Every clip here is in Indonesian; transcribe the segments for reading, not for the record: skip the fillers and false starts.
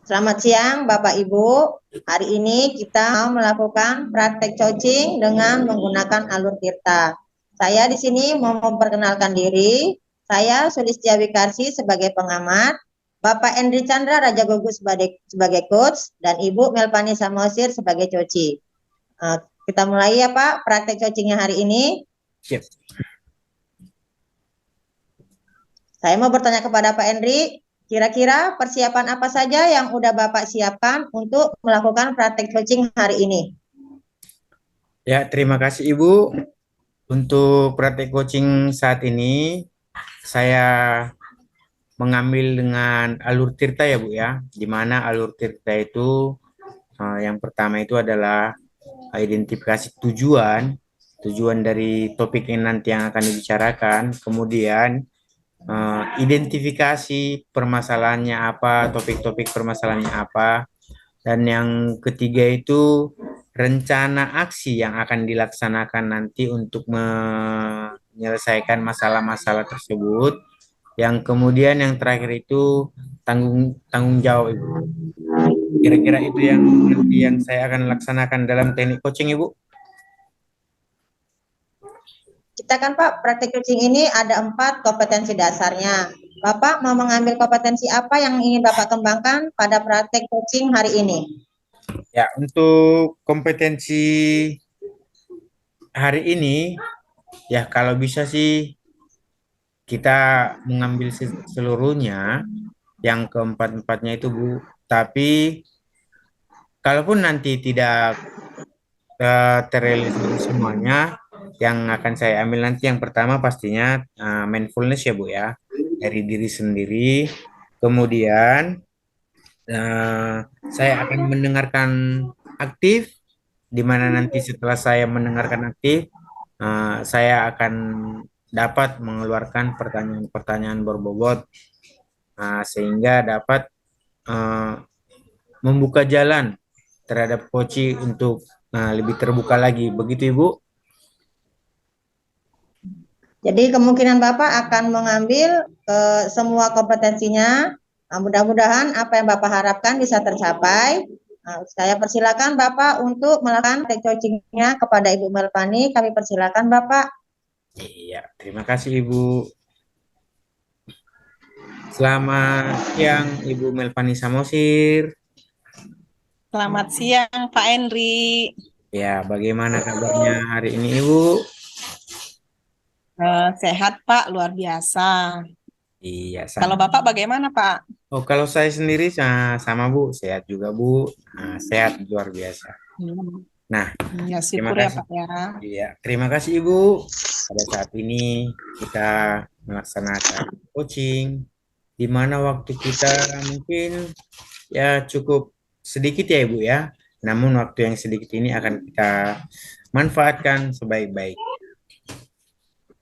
Selamat siang Bapak Ibu. Hari ini kita mau melakukan praktek coaching dengan menggunakan alur tirta. Saya di sini mau memperkenalkan diri. Saya Sulistiawi Karsi sebagai pengamat, Bapak Endri Chandra Raja Gugus sebagai coach, dan Ibu Melpani Samosir sebagai coach. Kita mulai ya Pak praktek coachingnya hari ini. Siap. Saya mau bertanya kepada Pak Endri, kira-kira persiapan apa saja yang udah Bapak siapkan untuk melakukan praktek coaching hari ini? Ya, terima kasih Ibu. Untuk praktek coaching saat ini, saya mengambil dengan alur tirta ya Bu ya. Di mana alur tirta itu yang pertama itu adalah identifikasi tujuan dari topik yang nanti yang akan dibicarakan. Kemudian identifikasi permasalahannya apa, topik-topik permasalahannya apa. Dan yang ketiga itu rencana aksi yang akan dilaksanakan nanti untuk menyelesaikan masalah-masalah tersebut. Yang kemudian yang terakhir itu tanggung tanggung jawab, Ibu. Kira-kira itu yang nanti yang saya akan laksanakan dalam teknik coaching, Ibu. Kita kan Pak, praktek coaching ini ada 4 kompetensi dasarnya. Bapak mau mengambil kompetensi apa yang ingin Bapak kembangkan pada praktek coaching hari ini? Ya, untuk kompetensi hari ini, ya kalau bisa sih kita mengambil seluruhnya, yang keempat-empatnya itu, Bu. Tapi kalaupun nanti tidak terrealisasi semuanya, yang akan saya ambil nanti yang pertama pastinya mindfulness ya Bu ya, dari diri sendiri. Kemudian eh, saya akan mendengarkan aktif, di mana nanti setelah saya mendengarkan aktif, saya akan dapat mengeluarkan pertanyaan-pertanyaan berbobot, sehingga dapat eh, membuka jalan terhadap coach untuk lebih terbuka lagi. Begitu Ibu? Jadi kemungkinan Bapak akan mengambil semua kompetensinya. Mudah-mudahan apa yang Bapak harapkan bisa tercapai. Saya persilakan Bapak untuk melakukan praktek coachingnya kepada Ibu Melpani. Kami persilakan Bapak. Iya, terima kasih Ibu. Selamat siang Ibu Melpani Samosir. Selamat siang, Pak Henry. Ya, bagaimana kabarnya hari ini Ibu? Sehat, Pak, luar biasa. Iya, Kalau sama. Bapak bagaimana, Pak? Oh, kalau saya sendiri sama Bu, sehat juga Bu. Sehat luar biasa. Hmm, Nah, Ya, terima syukur ya, kasih. Pak ya. Iya, terima kasih Ibu. Pada saat ini kita melaksanakan coaching, di mana waktu kita mungkin ya cukup sedikit ya Ibu ya. Namun waktu yang sedikit ini akan kita manfaatkan sebaik-baik.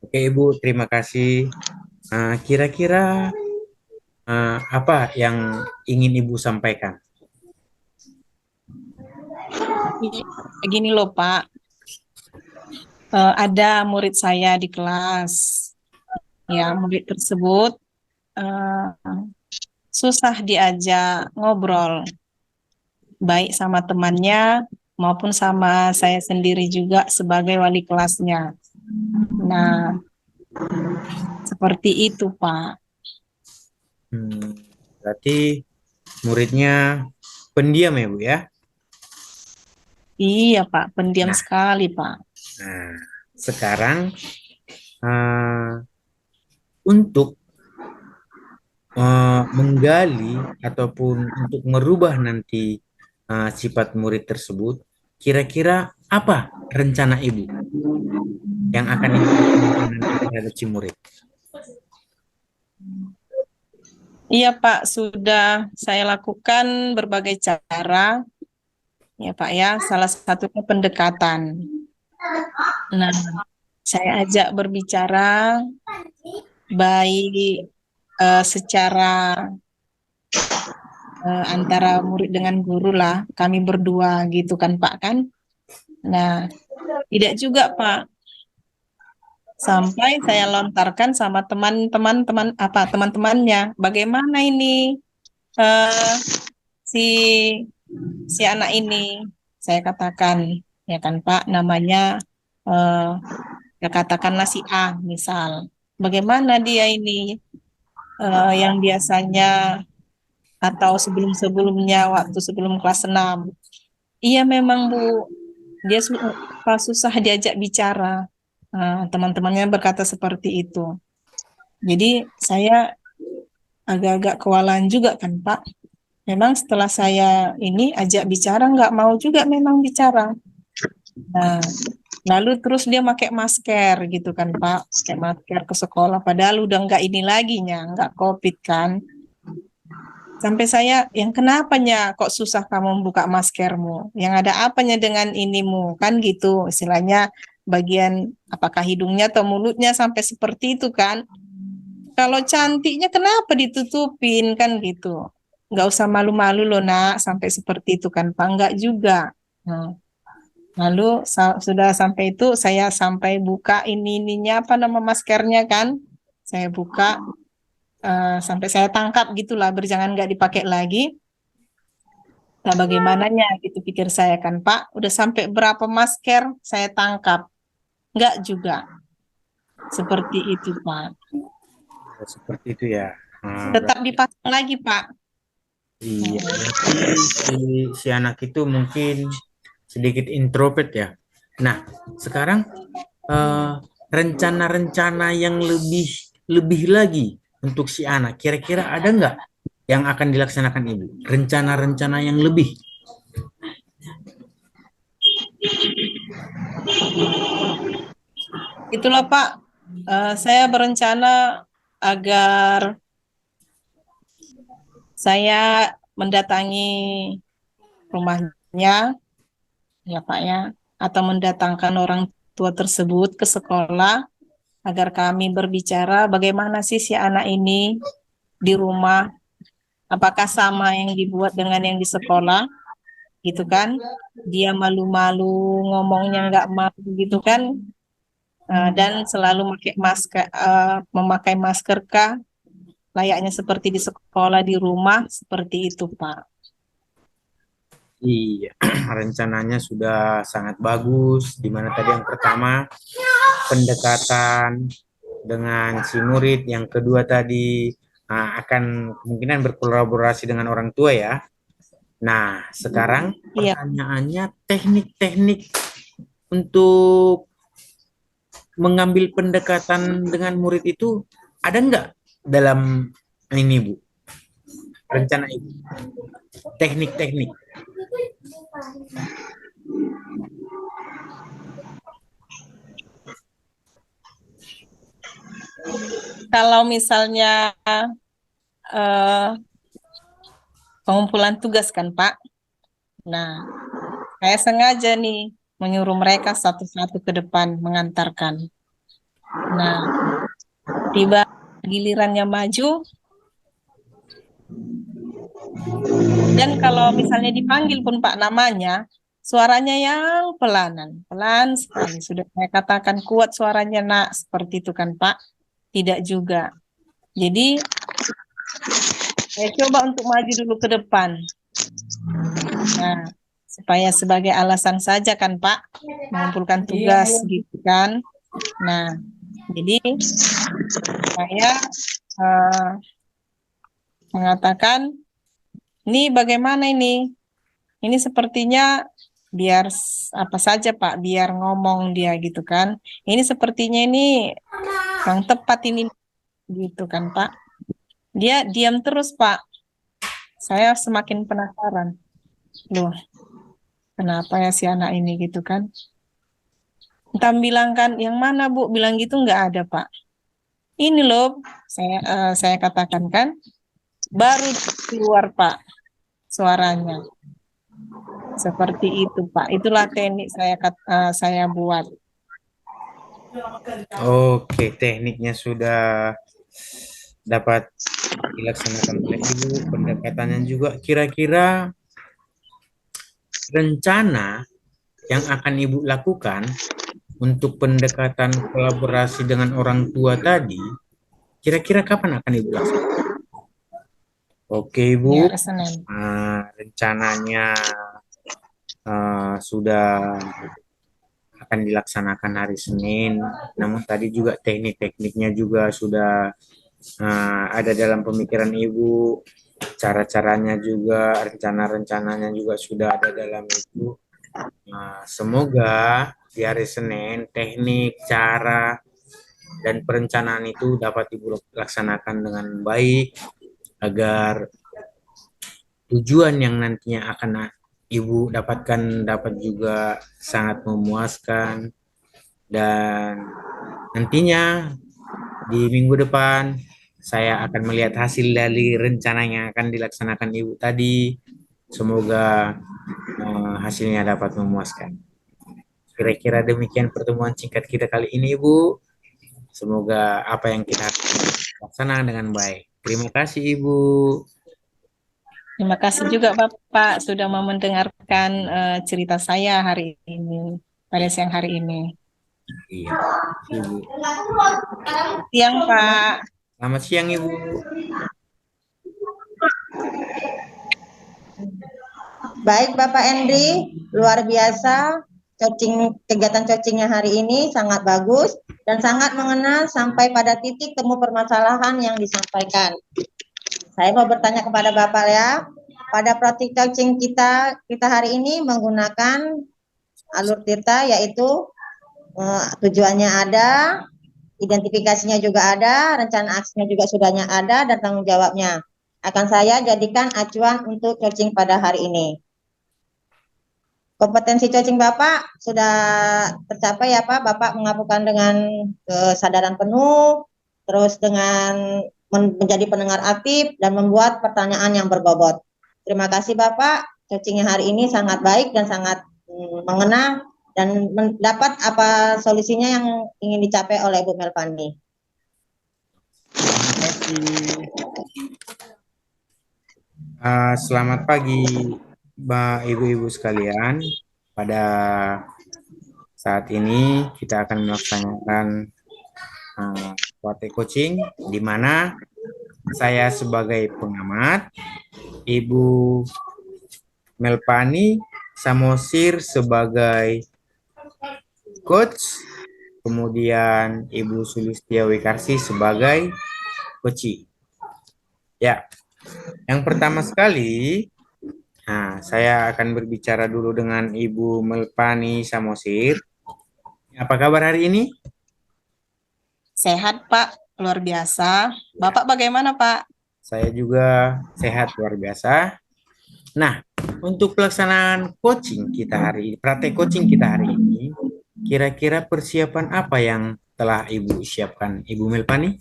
Oke Ibu, terima kasih. Kira-kira apa yang ingin Ibu sampaikan? Begini loh, Pak. Ada murid saya di kelas. Ya, murid tersebut eh, susah diajak ngobrol, baik sama temannya maupun sama saya sendiri juga sebagai wali kelasnya. Nah, seperti itu, Pak. Berarti muridnya pendiam ya Bu ya? Iya, Pak, pendiam Nah, sekali, Pak. nah sekarang eh, untuk menggali ataupun untuk merubah nanti sifat murid tersebut, kira-kira apa rencana Ibu yang akan Ibu lakukan nanti terhadap si murid? Iya, Pak, sudah saya lakukan berbagai cara, ya, Pak ya. Salah satunya pendekatan. Nah, saya ajak berbicara baik secara antara murid dengan guru lah, kami berdua gitu kan, Pak kan. Nah, tidak juga, Pak. Sampai saya lontarkan sama teman-temannya, bagaimana ini? eh, si si anak ini, saya katakan, ya kan Pak, namanya eh, ya katakanlah si A misal. Bagaimana dia ini yang biasanya atau sebelum-sebelumnya waktu sebelum kelas 6. Iya memang Bu, dia susah diajak bicara. Teman-temannya berkata seperti itu. Jadi saya agak-agak kewalahan juga kan Pak. Memang setelah saya ini ajak bicara, nggak mau juga memang bicara. Nah, lalu terus dia pakai masker gitu kan Pak, pakai masker ke sekolah. Padahal udah nggak ini lagi nya, nggak COVID kan. Sampai saya, yang kenapanya kok susah kamu buka maskermu? Yang ada apanya dengan inimu? Kan gitu, istilahnya bagian apakah hidungnya atau mulutnya sampai seperti itu kan? Kalau cantiknya kenapa ditutupin kan gitu? Nggak usah malu-malu loh nak, sampai seperti itu kan Pak? Nggak juga. Nah, lalu sudah sampai itu saya sampai buka ininya apa nama maskernya kan? Saya buka sampai saya tangkap gitulah, berjangan nggak dipakai lagi. Nah, bagaimananya gitu pikir saya kan Pak? Udah sampai berapa masker saya tangkap? Nggak juga. Seperti itu Pak. Seperti itu ya. Tetap dipasang lagi Pak. Iya, berarti si anak itu mungkin sedikit introvert ya. Nah, sekarang rencana-rencana yang lebih lagi untuk si anak, kira-kira ada nggak yang akan dilaksanakan Ibu? Rencana-rencana yang lebih. Itulah Pak, saya berencana agar saya mendatangi rumahnya, ya Pak ya, atau mendatangkan orang tua tersebut ke sekolah agar kami berbicara bagaimana sih si anak ini di rumah, apakah sama yang dibuat dengan yang di sekolah, gitu kan? Dia malu-malu, ngomongnya nggak malu gitu kan? Dan selalu memakai masker kah? Layaknya seperti di sekolah, di rumah, seperti itu, Pak. Iya, rencananya sudah sangat bagus. Di mana tadi yang pertama pendekatan dengan si murid, yang kedua tadi akan kemungkinan berkolaborasi dengan orang tua ya. Nah, sekarang Iya. pertanyaannya teknik-teknik untuk mengambil pendekatan dengan murid itu ada nggak dalam ini Bu? Rencana itu. Teknik-teknik. Kalau misalnya eh, pengumpulan tugas kan, Pak. Nah, saya sengaja nih menyuruh mereka satu-satu ke depan mengantarkan. Nah, tiba gilirannya maju, dan kalau misalnya dipanggil pun Pak namanya, suaranya yang pelan sekali. Sudah saya katakan kuat suaranya nak, seperti itu kan Pak? Tidak juga. Jadi saya coba untuk maju dulu ke depan. Nah, supaya sebagai alasan saja kan Pak, mengumpulkan tugas gitu kan. Nah, jadi saya mengatakan, ini bagaimana ini? Ini sepertinya biar apa saja Pak, biar ngomong dia gitu kan. Ini sepertinya ini yang tepat ini gitu kan Pak. Dia diam terus Pak. Saya semakin penasaran. Loh, kenapa ya si anak ini gitu kan? Entah bilang kan, yang mana Bu? Bilang gitu nggak ada Pak. Ini loh, saya katakan kan, baru keluar Pak suaranya. Seperti itu Pak. Itulah teknik saya buat. Oke, tekniknya sudah dapat dilaksanakan oleh Ibu, pendekatannya juga. Kira-kira rencana yang akan Ibu lakukan untuk pendekatan kolaborasi dengan orang tua tadi, kira-kira kapan akan Ibu laksanakan? Oke, Ibu. Ya, hari Senin. Rencananya sudah akan dilaksanakan hari Senin. Namun tadi juga teknik-tekniknya juga sudah ada dalam pemikiran Ibu. Cara-caranya juga, rencana-rencananya juga sudah ada dalam itu. Semoga di hari Senin teknik, cara, dan perencanaan itu dapat Ibu laksanakan dengan baik agar tujuan yang nantinya akan Ibu dapatkan dapat juga sangat memuaskan, dan nantinya di minggu depan saya akan melihat hasil dari rencana yang akan dilaksanakan Ibu tadi. Semoga hasilnya dapat memuaskan. Kira-kira demikian pertemuan singkat kita kali ini, Ibu. Semoga apa yang kita laksanakan dengan baik. Terima kasih, Ibu. Terima kasih juga Bapak sudah mau mendengarkan cerita saya hari ini, pada siang hari ini. Iya, Ibu. Siang Pak. Selamat siang, Ibu. Baik Bapak Endri, luar biasa kegiatan coachingnya hari ini sangat bagus dan sangat mengena sampai pada titik temu permasalahan yang disampaikan. Saya mau bertanya kepada Bapak ya, pada praktik coaching kita hari ini menggunakan alur tirta, yaitu tujuannya ada, identifikasinya juga ada, rencana aksinya juga sudahnya ada, dan tanggung jawabnya akan saya jadikan acuan untuk coaching pada hari ini. Kompetensi coaching Bapak sudah tercapai ya Pak. Bapak mengakukan dengan kesadaran penuh, terus dengan menjadi pendengar aktif dan membuat pertanyaan yang berbobot. Terima kasih Bapak. Coachingnya hari ini sangat baik dan sangat mengena dan mendapat apa solusinya yang ingin dicapai oleh Bu Melpani. Terima kasih. Selamat pagi, Ibu-ibu sekalian. Pada saat ini kita akan melaksanakan praktek coaching, di mana saya sebagai pengamat, Ibu Melpani Samosir sebagai coach, kemudian Ibu Sulistia Wikarsi sebagai coaching. Ya, yang pertama sekali, saya akan berbicara dulu dengan Ibu Melpani Samosir. Apa kabar hari ini? Sehat Pak, luar biasa. Bapak bagaimana Pak? Saya juga sehat luar biasa. Nah, untuk pelaksanaan coaching kita hari ini, praktek coaching kita hari ini, kira-kira persiapan apa yang telah Ibu siapkan, Ibu Melpani?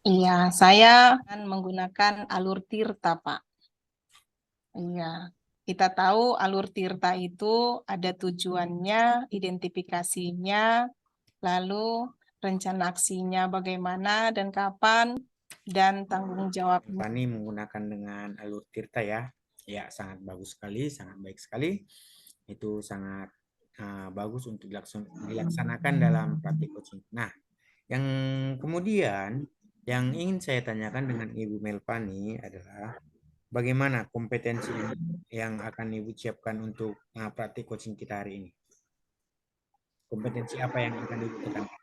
Iya, saya akan menggunakan alur tirta Pak. Iya, kita tahu alur tirta itu ada tujuannya, identifikasinya, lalu rencana aksinya bagaimana dan kapan, dan tanggung jawabnya. Melpani menggunakan dengan alur tirta ya. Ya, sangat bagus sekali, sangat baik sekali. Itu sangat bagus untuk dilaksanakan dalam praktik coaching. Nah, yang kemudian yang ingin saya tanyakan dengan Ibu Melpani adalah bagaimana kompetensi yang akan Ibu siapkan untuk praktik coaching kita hari ini? Kompetensi apa yang akan Ibu tekankan?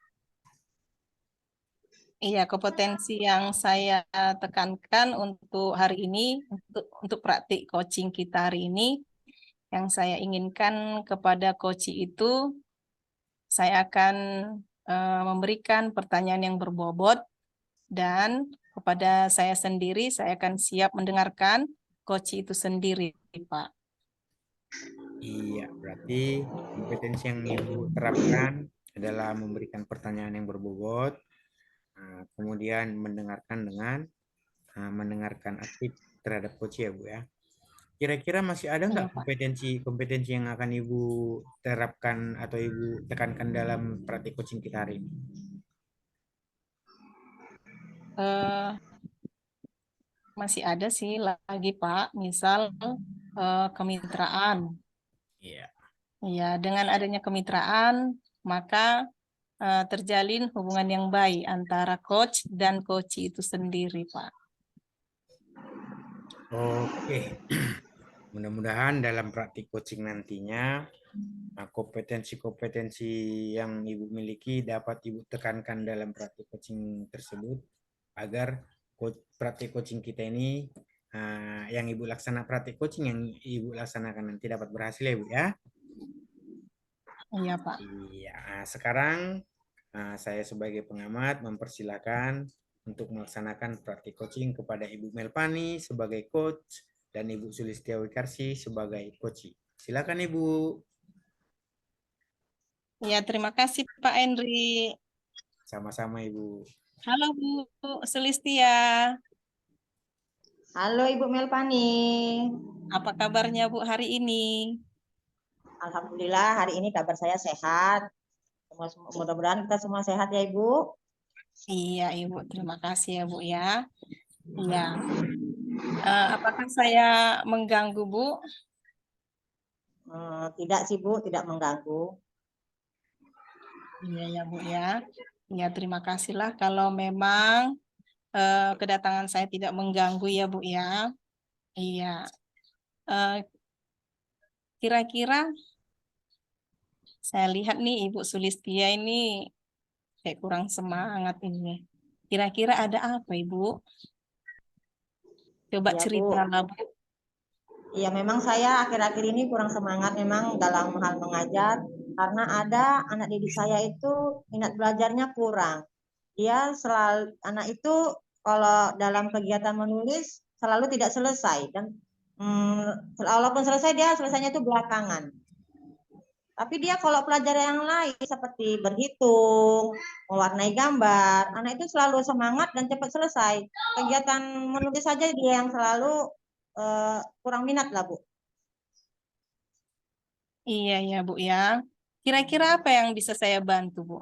Iya, kompetensi yang saya tekankan untuk hari ini, untuk praktik coaching kita hari ini, yang saya inginkan kepada coach itu, saya akan memberikan pertanyaan yang berbobot, dan kepada saya sendiri, saya akan siap mendengarkan coach itu sendiri, Pak. Iya, berarti kompetensi yang Ibu terapkan adalah memberikan pertanyaan yang berbobot, kemudian mendengarkan aktif terhadap coach ya Bu ya. Kira-kira masih ada nggak kompetensi yang akan Ibu terapkan atau Ibu tekankan dalam praktik coaching kita hari ini? Masih ada sih lagi Pak, misal kemitraan. Iya. Ya, dengan adanya kemitraan, maka terjalin hubungan yang baik antara coach dan coach itu sendiri, Pak. Oke, mudah-mudahan dalam praktik coaching nantinya kompetensi-kompetensi yang Ibu miliki dapat Ibu tekankan dalam praktik coaching tersebut agar praktik coaching kita ini yang Ibu laksanakan praktik coaching yang Ibu laksanakan nanti dapat berhasil ya Bu ya. Iya, Pak. Iya, sekarang saya sebagai pengamat mempersilahkan untuk melaksanakan praktik coaching kepada Ibu Melpani sebagai coach dan Ibu Sulistiawikarsi sebagai coach. Silakan Ibu. Ya, terima kasih Pak Henry. Sama-sama Ibu. Halo Bu Sulistia, Halo Ibu Melpani. apa kabarnya Bu hari ini? Alhamdulillah hari ini kabar saya sehat. Mudah-mudahan kita semua sehat ya Ibu. Iya Ibu, terima kasih ya Bu ya. Iya, apakah saya mengganggu Bu? Tidak sih Bu, tidak mengganggu. Iya ya Bu ya. Iya, terima kasihlah kalau memang kedatangan saya tidak mengganggu ya Bu ya. Iya, eh, kira-kira saya lihat nih Ibu Sulistia ini kayak kurang semangat ini. Kira-kira ada apa Ibu? Coba Iya Bu. ceritalah Bu. Iya memang saya akhir-akhir ini kurang semangat memang dalam hal mengajar karena ada anak didik saya itu minat belajarnya kurang. Dia selalu anak itu kalau dalam kegiatan menulis selalu tidak selesai dan walaupun selesai dia selesainya itu belakangan. Tapi dia kalau pelajaran yang lain seperti berhitung, mewarnai gambar, anak itu selalu semangat dan cepat selesai. Kegiatan menulis saja dia yang selalu kurang minat lah Bu. Iya ya Bu ya. Kira-kira apa yang bisa saya bantu Bu?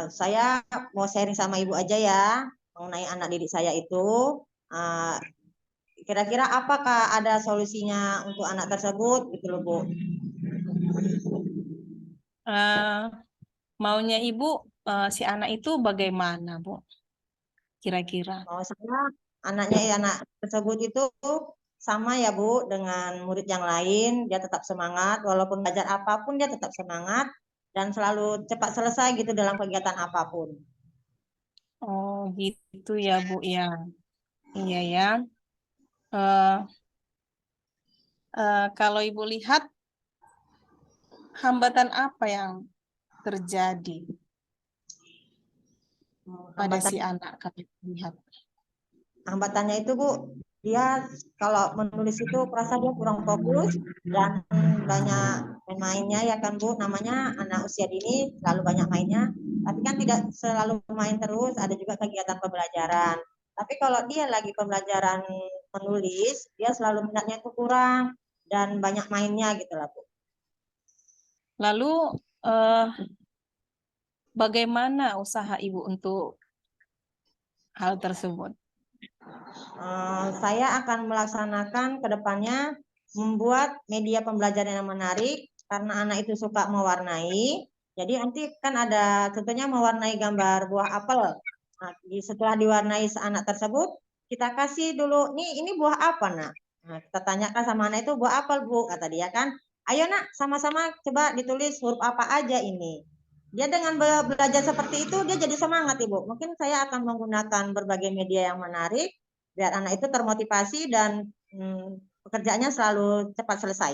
Saya mau sharing sama Ibu aja ya mengenai anak didik saya itu. Uh, Kira-kira apakah ada solusinya untuk anak tersebut gitu loh Bu. Eh, Maunya Ibu si anak itu bagaimana Bu? Kira-kira. Mau saya anak tersebut itu sama ya Bu dengan murid yang lain, dia tetap semangat walaupun belajar apapun dia tetap semangat dan selalu cepat selesai gitu dalam kegiatan apapun. Oh gitu ya Bu ya. Iya ya. Eh, kalau Ibu lihat hambatan apa yang terjadi pada Hambatan si anak kalau lihat? hambatannya itu Bu, dia kalau menulis itu perasa dia kurang fokus dan banyak main-mainnya ya kan Bu, namanya anak usia dini selalu banyak mainnya, tapi kan tidak selalu main terus, ada juga kegiatan pembelajaran. Tapi kalau dia lagi pembelajaran menulis, dia selalu minatnya itu kurang dan banyak mainnya gitu lah Bu. Lalu eh, bagaimana usaha Ibu untuk hal tersebut? Saya akan melaksanakan ke depannya membuat media pembelajaran yang menarik karena anak itu suka mewarnai. Jadi nanti kan ada contohnya mewarnai gambar buah apel. Nah, setelah diwarnai anak tersebut, kita kasih dulu, nih ini buah apa nak? Nah, kita tanyakan sama anak itu buah apel Bu, kata dia kan. Ayo nak, sama-sama coba ditulis huruf apa aja ini. Dia dengan belajar seperti itu, dia jadi semangat Ibu. Mungkin saya akan menggunakan berbagai media yang menarik biar anak itu termotivasi dan pekerjaannya selalu cepat selesai.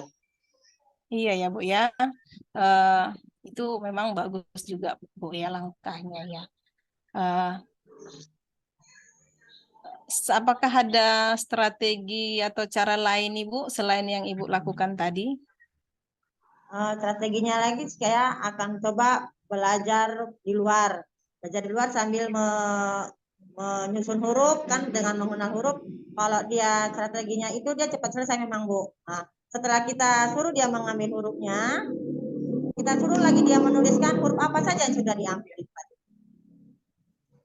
Iya ya Bu ya. Eh, itu memang bagus juga Bu ya langkahnya ya. Eh, Apakah ada strategi atau cara lain Ibu selain yang Ibu lakukan tadi? Strateginya lagi saya akan coba belajar di luar sambil menyusun huruf kan dengan mengenal huruf. Kalau dia strateginya itu dia cepat selesai memang Bu. Nah, setelah kita suruh dia mengambil hurufnya, kita suruh lagi dia menuliskan huruf apa saja yang sudah diambil.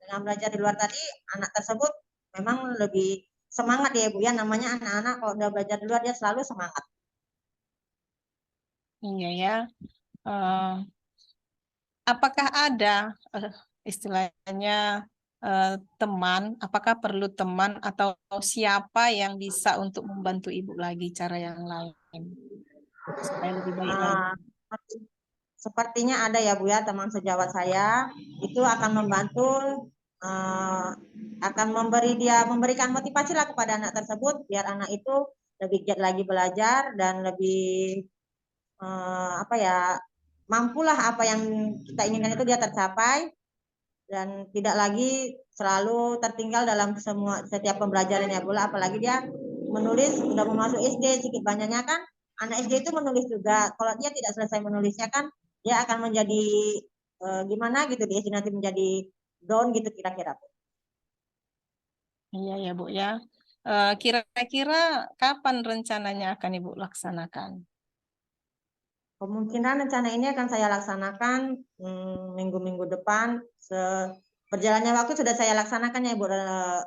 Dengan belajar di luar tadi, anak tersebut memang lebih semangat ya Bu ya. Namanya anak-anak kalau udah belajar di luar dia selalu semangat. Iya ya. Eh, apakah ada istilahnya teman, apakah perlu teman atau siapa yang bisa untuk membantu Ibu lagi cara yang lain supaya lebih baik lagi? Ah, sepertinya ada ya Bu ya, teman sejawat saya itu akan membantu, akan memberikan motivasi lah kepada anak tersebut biar anak itu lebih giat lagi belajar dan lebih apa ya, mampulah apa yang kita inginkan itu dia tercapai dan tidak lagi selalu tertinggal dalam setiap pembelajarannya pula, apalagi dia menulis sudah mau masuk SD, sedikit banyaknya kan anak SD itu menulis juga, kalau dia tidak selesai menulisnya kan dia akan menjadi gimana gitu, dia nanti menjadi down gitu kira-kira. Iya ya Bu ya. Kira-kira kapan rencananya akan Ibu laksanakan? Kemungkinan rencana ini akan saya laksanakan minggu-minggu depan. Berjalannya waktu sudah saya laksanakan ya Ibu,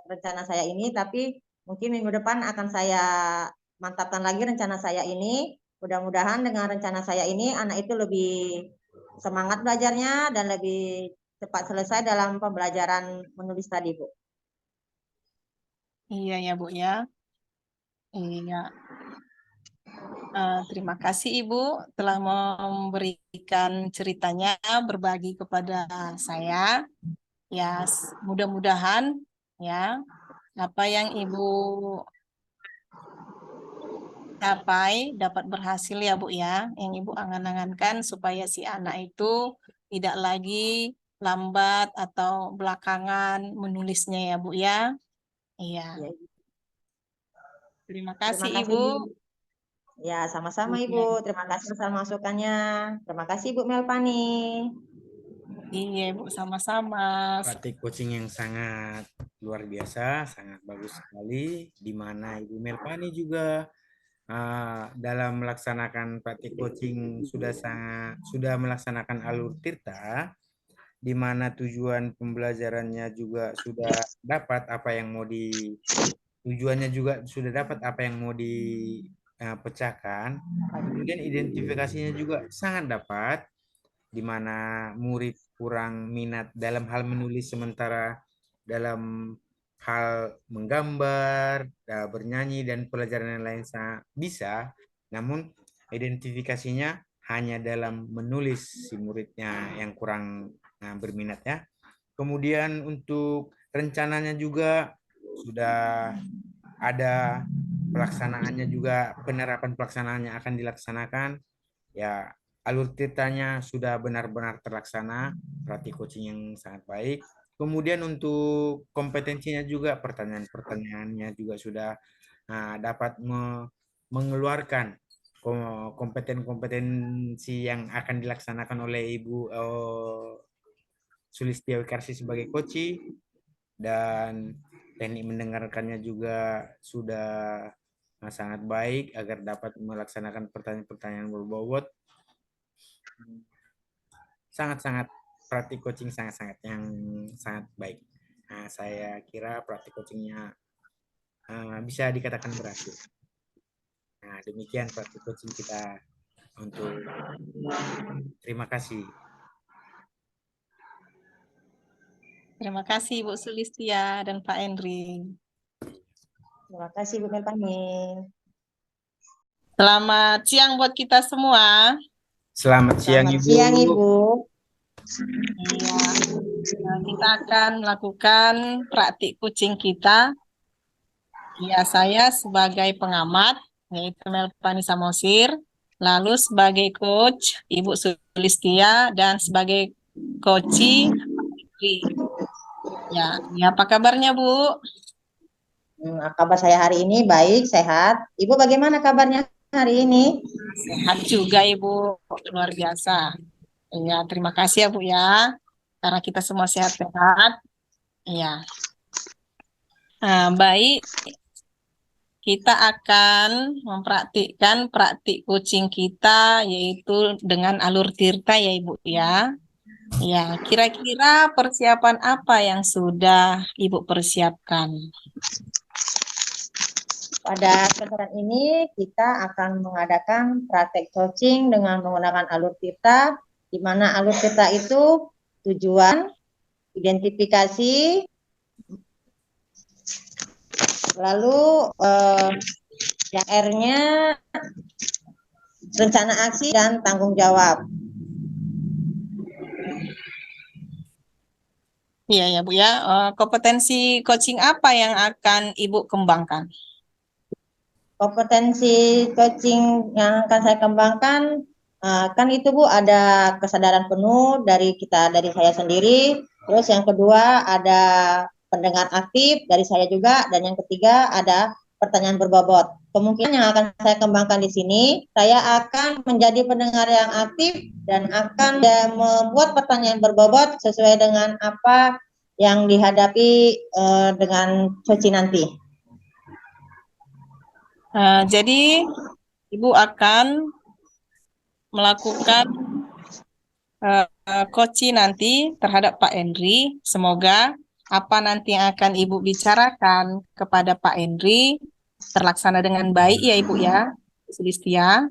rencana saya ini, tapi mungkin minggu depan akan saya mantapkan lagi rencana saya ini. Mudah-mudahan dengan rencana saya ini anak itu lebih semangat belajarnya dan lebih cepat selesai dalam pembelajaran menulis tadi Bu. Iya ya Bu ya. Iya. Terima kasih Ibu telah memberikan ceritanya, berbagi kepada saya. Ya, mudah-mudahan ya apa yang Ibu capai dapat berhasil ya Bu ya. Yang Ibu angan-angankan supaya si anak itu tidak lagi lambat atau belakangan menulisnya ya Bu ya. Iya. Ya, Terima terima kasih kasih Ibu. Bu. Ya, sama-sama Iya, Ibu. Terima kasih atas masukannya. Terima kasih Bu Melpani. iya Ibu sama-sama. Praktik coaching yang sangat luar biasa, sangat bagus sekali, di mana Ibu Melpani juga dalam melaksanakan praktik coaching sudah melaksanakan alur tirta, di mana tujuan pembelajarannya juga sudah dapat apa yang mau tujuannya juga sudah dapat apa yang mau dipecahkan. Kemudian identifikasinya juga sangat dapat, di mana murid kurang minat dalam hal menulis sementara dalam hal menggambar, bernyanyi dan pelajaran yang lain sangat bisa, namun identifikasinya hanya dalam menulis si muridnya yang kurang berminat ya. Kemudian untuk rencananya juga sudah ada pelaksanaannya juga, penerapan pelaksanaannya akan dilaksanakan. Ya, alur tirtanya sudah benar-benar terlaksana, praktik coaching yang sangat baik. Kemudian untuk kompetensinya juga, pertanyaan-pertanyaannya juga sudah dapat mengeluarkan kompetensi yang akan dilaksanakan oleh Ibu Sulistiawikarsi sebagai coach, dan teknik mendengarkannya juga sudah sangat baik agar dapat melaksanakan pertanyaan-pertanyaan berbobot. Sangat-sangat praktik coaching sangat-sangat yang sangat baik. Nah, saya kira praktik coachingnya bisa dikatakan berhasil. Nah, demikian praktik coaching kita untuk terima kasih. Terima kasih Ibu Sulistia dan Pak Henry. Terima kasih Bu Melpani. Selamat siang buat kita semua. Selamat siang Selamat Ibu. siang Ibu. Iya, kita akan melakukan praktik coaching kita. Ya, saya sebagai pengamat, yaitu Melpani Samosir, lalu sebagai coach Ibu Sulistia, dan sebagai coach Ya, apa kabarnya Bu? Kabar saya hari ini baik, sehat. Ibu bagaimana kabarnya hari ini? Sehat juga Ibu, luar biasa. Ya, terima kasih ya Bu ya, karena kita semua sehat-sehat. Ya, baik. Kita akan mempraktikkan praktik coaching kita, yaitu dengan alur tirta ya Ibu ya. Ya, kira-kira persiapan apa yang sudah Ibu persiapkan? Pada kesempatan ini kita akan mengadakan praktek coaching dengan menggunakan alur tirta, di mana alur tirta itu tujuan, identifikasi, Lalu yang R-nya rencana aksi dan tanggung jawab. Iya ya Bu ya. Kompetensi coaching apa yang akan Ibu kembangkan? Kompetensi coaching yang akan saya kembangkan, kan itu Bu ada kesadaran penuh dari saya sendiri. Terus yang kedua ada pendengar aktif dari saya juga, dan yang ketiga ada pertanyaan berbobot. Kemungkinan yang akan saya kembangkan di sini, saya akan menjadi pendengar yang aktif dan akan membuat pertanyaan berbobot sesuai dengan apa yang dihadapi dengan coaching nanti. Jadi Ibu akan melakukan coaching nanti terhadap Pak Henry. Semoga apa nanti yang akan Ibu bicarakan kepada Pak Henry terlaksana dengan baik ya Ibu ya, Sulistia.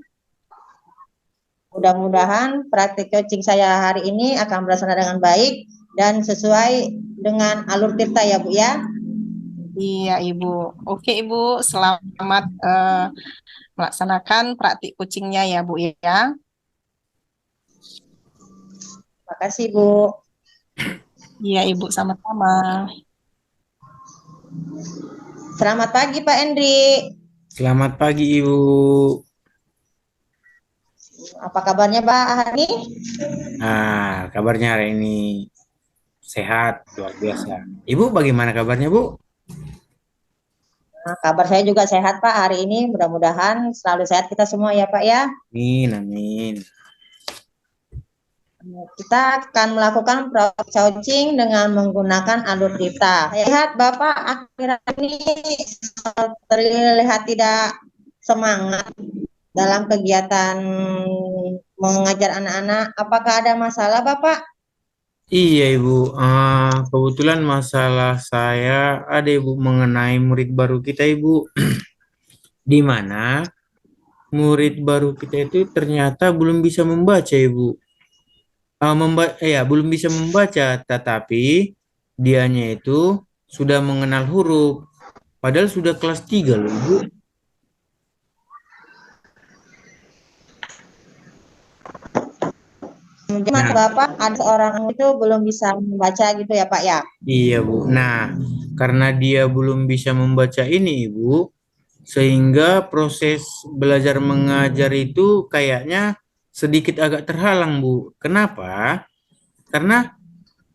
Mudah-mudahan praktik coaching saya hari ini akan berlaksana dengan baik dan sesuai dengan alur tirta ya Bu ya. Iya Ibu. Oke Ibu, selamat melaksanakan praktik coachingnya ya Bu ya. Terima kasih Bu. Iya Ibu, sama-sama. Selamat pagi Pak Endri. Selamat pagi Ibu. Apa kabarnya Pak hari ini? Nah, kabarnya hari ini sehat, luar biasa. Ibu bagaimana kabarnya Bu? Nah, kabar saya juga sehat Pak hari ini. Mudah-mudahan selalu sehat kita semua ya Pak ya. Amin, amin. Kita akan melakukan proses coaching dengan menggunakan alur tirta. Saya lihat Bapak akhir-akhir ini terlihat tidak semangat dalam kegiatan mengajar anak-anak. Apakah ada masalah Bapak? Iya Ibu, kebetulan masalah saya ada Ibu mengenai murid baru kita Ibu, di mana murid baru kita itu ternyata belum bisa membaca Ibu. Belum bisa membaca, tetapi dianya itu sudah mengenal huruf, padahal sudah kelas 3 loh Ibu. Mas Bapak ada seorang itu belum bisa membaca gitu ya Pak ya? Iya Bu. Nah, karena dia belum bisa membaca ini Ibu, sehingga proses belajar mengajar itu kayaknya sedikit agak terhalang Bu. Kenapa? Karena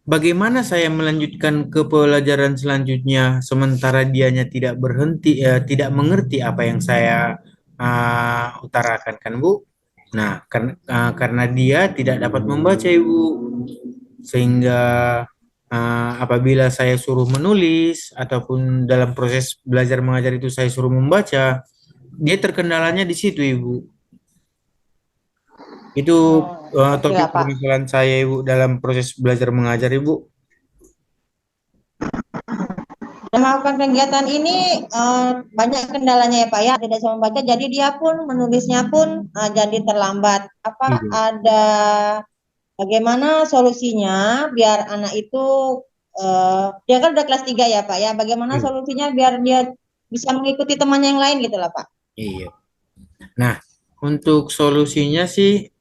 bagaimana saya melanjutkan ke pelajaran selanjutnya sementara dianya tidak berhenti, tidak mengerti apa yang saya utarakan kan Bu? Nah, karena dia tidak dapat membaca Ibu, sehingga apabila saya suruh menulis ataupun dalam proses belajar mengajar itu saya suruh membaca, dia terkendalanya di situ Ibu. Itu topik Pak. permasalahan saya Ibu dalam proses belajar mengajar Ibu. Melakukan kegiatan ini banyak kendalanya ya Pak ya, tidak bisa membaca, jadi dia pun menulisnya pun jadi terlambat. Apa Iya. ada bagaimana solusinya biar anak itu dia kan udah kelas 3 ya Pak ya, bagaimana Iya. solusinya biar dia bisa mengikuti temannya yang lain gitu lah Pak? Iya. Nah, untuk solusinya sih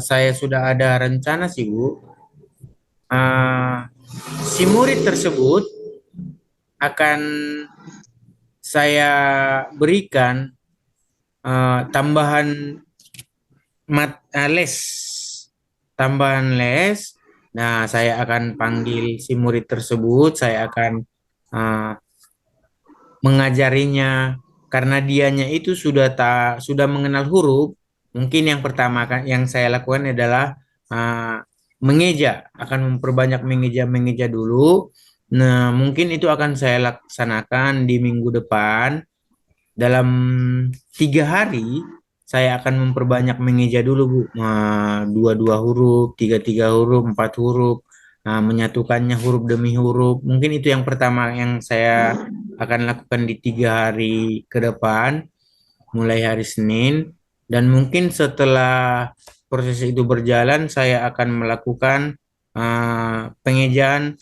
saya sudah ada rencana sih Bu. Si murid tersebut akan saya berikan tambahan les, tambahan les. Nah, saya akan panggil si murid tersebut, saya akan mengajarinya karena dianya itu sudah mengenal huruf. Mungkin yang pertama yang saya lakukan adalah mengeja, akan memperbanyak mengeja dulu. Nah, mungkin itu akan saya laksanakan di minggu depan. Dalam 3 hari, saya akan memperbanyak mengeja dulu, Bu. Dua huruf, tiga huruf, 4 huruf. Menyatukannya huruf demi huruf. Mungkin itu yang pertama yang saya akan lakukan di 3 hari ke depan, mulai hari Senin. Dan mungkin setelah proses itu berjalan, saya akan melakukan pengejaan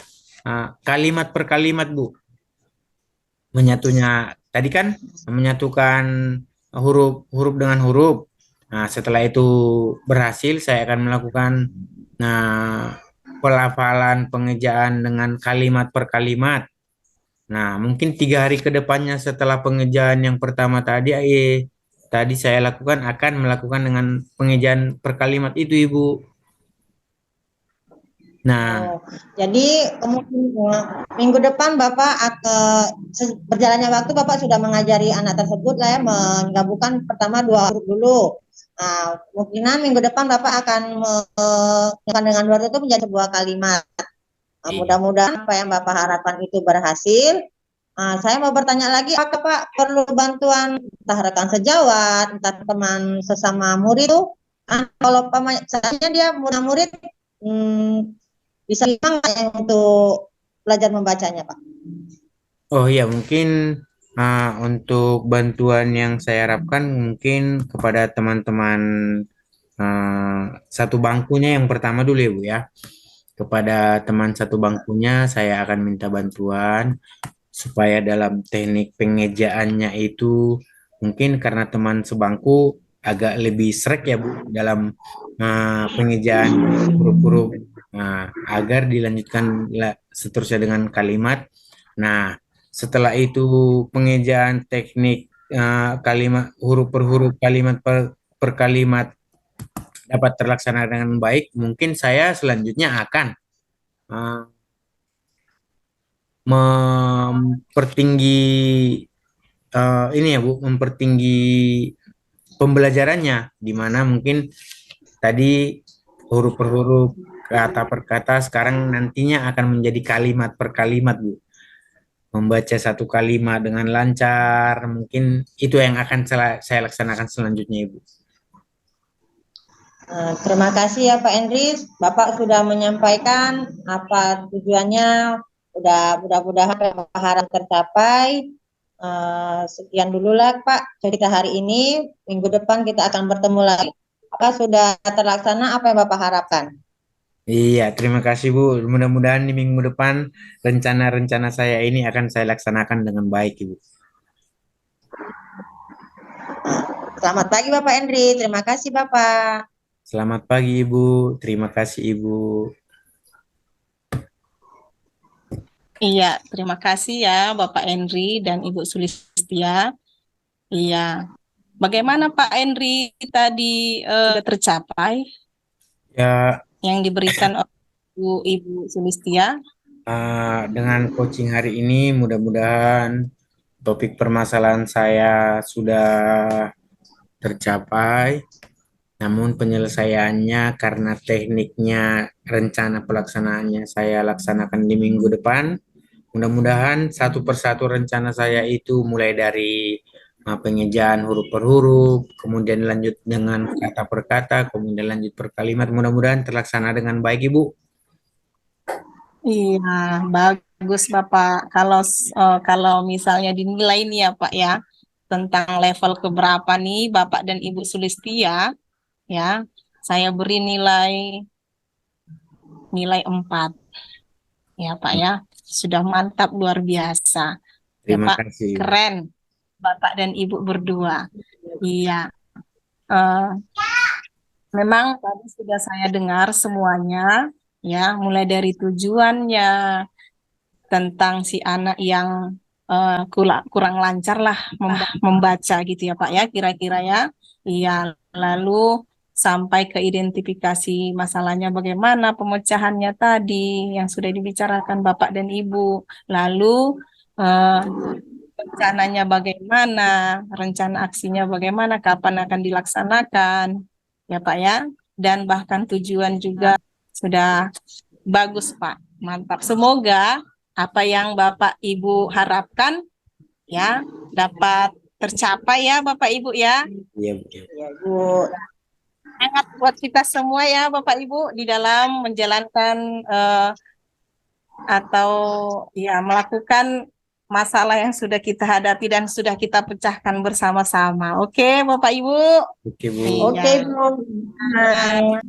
kalimat per kalimat, Bu. Menyatunya tadi kan menyatukan huruf dengan huruf. Nah, setelah itu berhasil, saya akan melakukan pelafalan pengejaan dengan kalimat per kalimat. Nah, mungkin 3 hari ke depannya setelah pengejaan yang pertama tadi saya lakukan akan melakukan dengan pengejaan per kalimat itu, Ibu. Nah, Oh, jadi minggu depan Bapak berjalannya waktu Bapak sudah mengajari anak tersebut lah ya, menggabungkan pertama 2 huruf dulu. Nah, kemungkinan minggu depan Bapak akan menggabungkan dengan 2 huruf itu menjadi sebuah kalimat. Nah, iya. mudah-mudahan apa yang Bapak harapkan itu berhasil. Nah, saya mau bertanya lagi, apakah Pak perlu bantuan entah rekan sejawat, entah teman sesama murid itu? Kalau misalnya dia murid, bisa nggak ya untuk belajar membacanya, Pak? Oh iya, mungkin untuk bantuan yang saya harapkan mungkin kepada teman-teman satu bangkunya yang pertama dulu ya, Bu ya. Kepada teman satu bangkunya saya akan minta bantuan supaya dalam teknik pengejaannya itu mungkin karena teman sebangku agak lebih srek ya, Bu, dalam pengejaan huruf-huruf agar dilanjutkan seterusnya dengan kalimat. Nah, setelah itu pengejaan teknik kalimat huruf per huruf, kalimat per kalimat dapat terlaksana dengan baik, mungkin saya selanjutnya akan uh, mempertinggi ini ya, Bu, mempertinggi pembelajarannya, di mana mungkin tadi huruf per huruf, kata per kata, sekarang nantinya akan menjadi kalimat per kalimat, Bu. Membaca satu kalimat dengan lancar, mungkin itu yang akan saya laksanakan selanjutnya, Ibu. Terima kasih ya Pak Endris, Bapak sudah menyampaikan apa tujuannya, mudah-mudahan Bapak harap tercapai. Sekian dulu lah Pak cerita hari ini, minggu depan kita akan bertemu lagi. Apakah sudah terlaksana apa yang Bapak harapkan? Iya, terima kasih Bu. Mudah-mudahan di minggu depan rencana-rencana saya ini akan saya laksanakan dengan baik, Ibu. Selamat pagi Bapak Endris, terima kasih Bapak. Selamat pagi Ibu, terima kasih Ibu. Iya, terima kasih ya Bapak Henry dan Ibu Sulistia. Iya, bagaimana Pak Henry tadi sudah tercapai Ya, yang diberikan oleh Ibu Sulistia? dengan coaching hari ini mudah-mudahan topik permasalahan saya sudah tercapai. Namun penyelesaiannya karena tekniknya, rencana pelaksanaannya saya laksanakan di minggu depan. Mudah-mudahan satu persatu rencana saya itu mulai dari pengejaan huruf per huruf, kemudian lanjut dengan kata per kata, kemudian lanjut per kalimat. Mudah-mudahan terlaksana dengan baik, Ibu. Iya, bagus Bapak. Kalau misalnya dinilai nih ya Pak ya tentang level keberapa nih Bapak dan Ibu Sulistia ya, saya beri nilai 4 ya Pak ya. Sudah mantap luar biasa. Ya Terima Pak, kasih. keren Bapak dan Ibu berdua. Iya. eh, Memang tadi sudah saya dengar semuanya ya, mulai dari tujuannya tentang si anak yang kurang lancar lah membaca gitu ya Pak ya, kira-kira ya. Iya, lalu sampai ke identifikasi masalahnya bagaimana pemecahannya tadi yang sudah dibicarakan Bapak dan Ibu. Lalu eh, rencananya bagaimana, rencana aksinya bagaimana, kapan akan dilaksanakan, ya Pak ya. Dan bahkan tujuan juga sudah bagus Pak, mantap. Semoga apa yang Bapak Ibu harapkan ya dapat tercapai ya Bapak Ibu ya. Iya, Bu. Ya Bu, Semangat buat kita semua ya Bapak Ibu di dalam menjalankan atau ya melakukan masalah yang sudah kita hadapi dan sudah kita pecahkan bersama-sama. Oke, Bapak Ibu. Oke, Bu. Iya. oke Bu. Nah,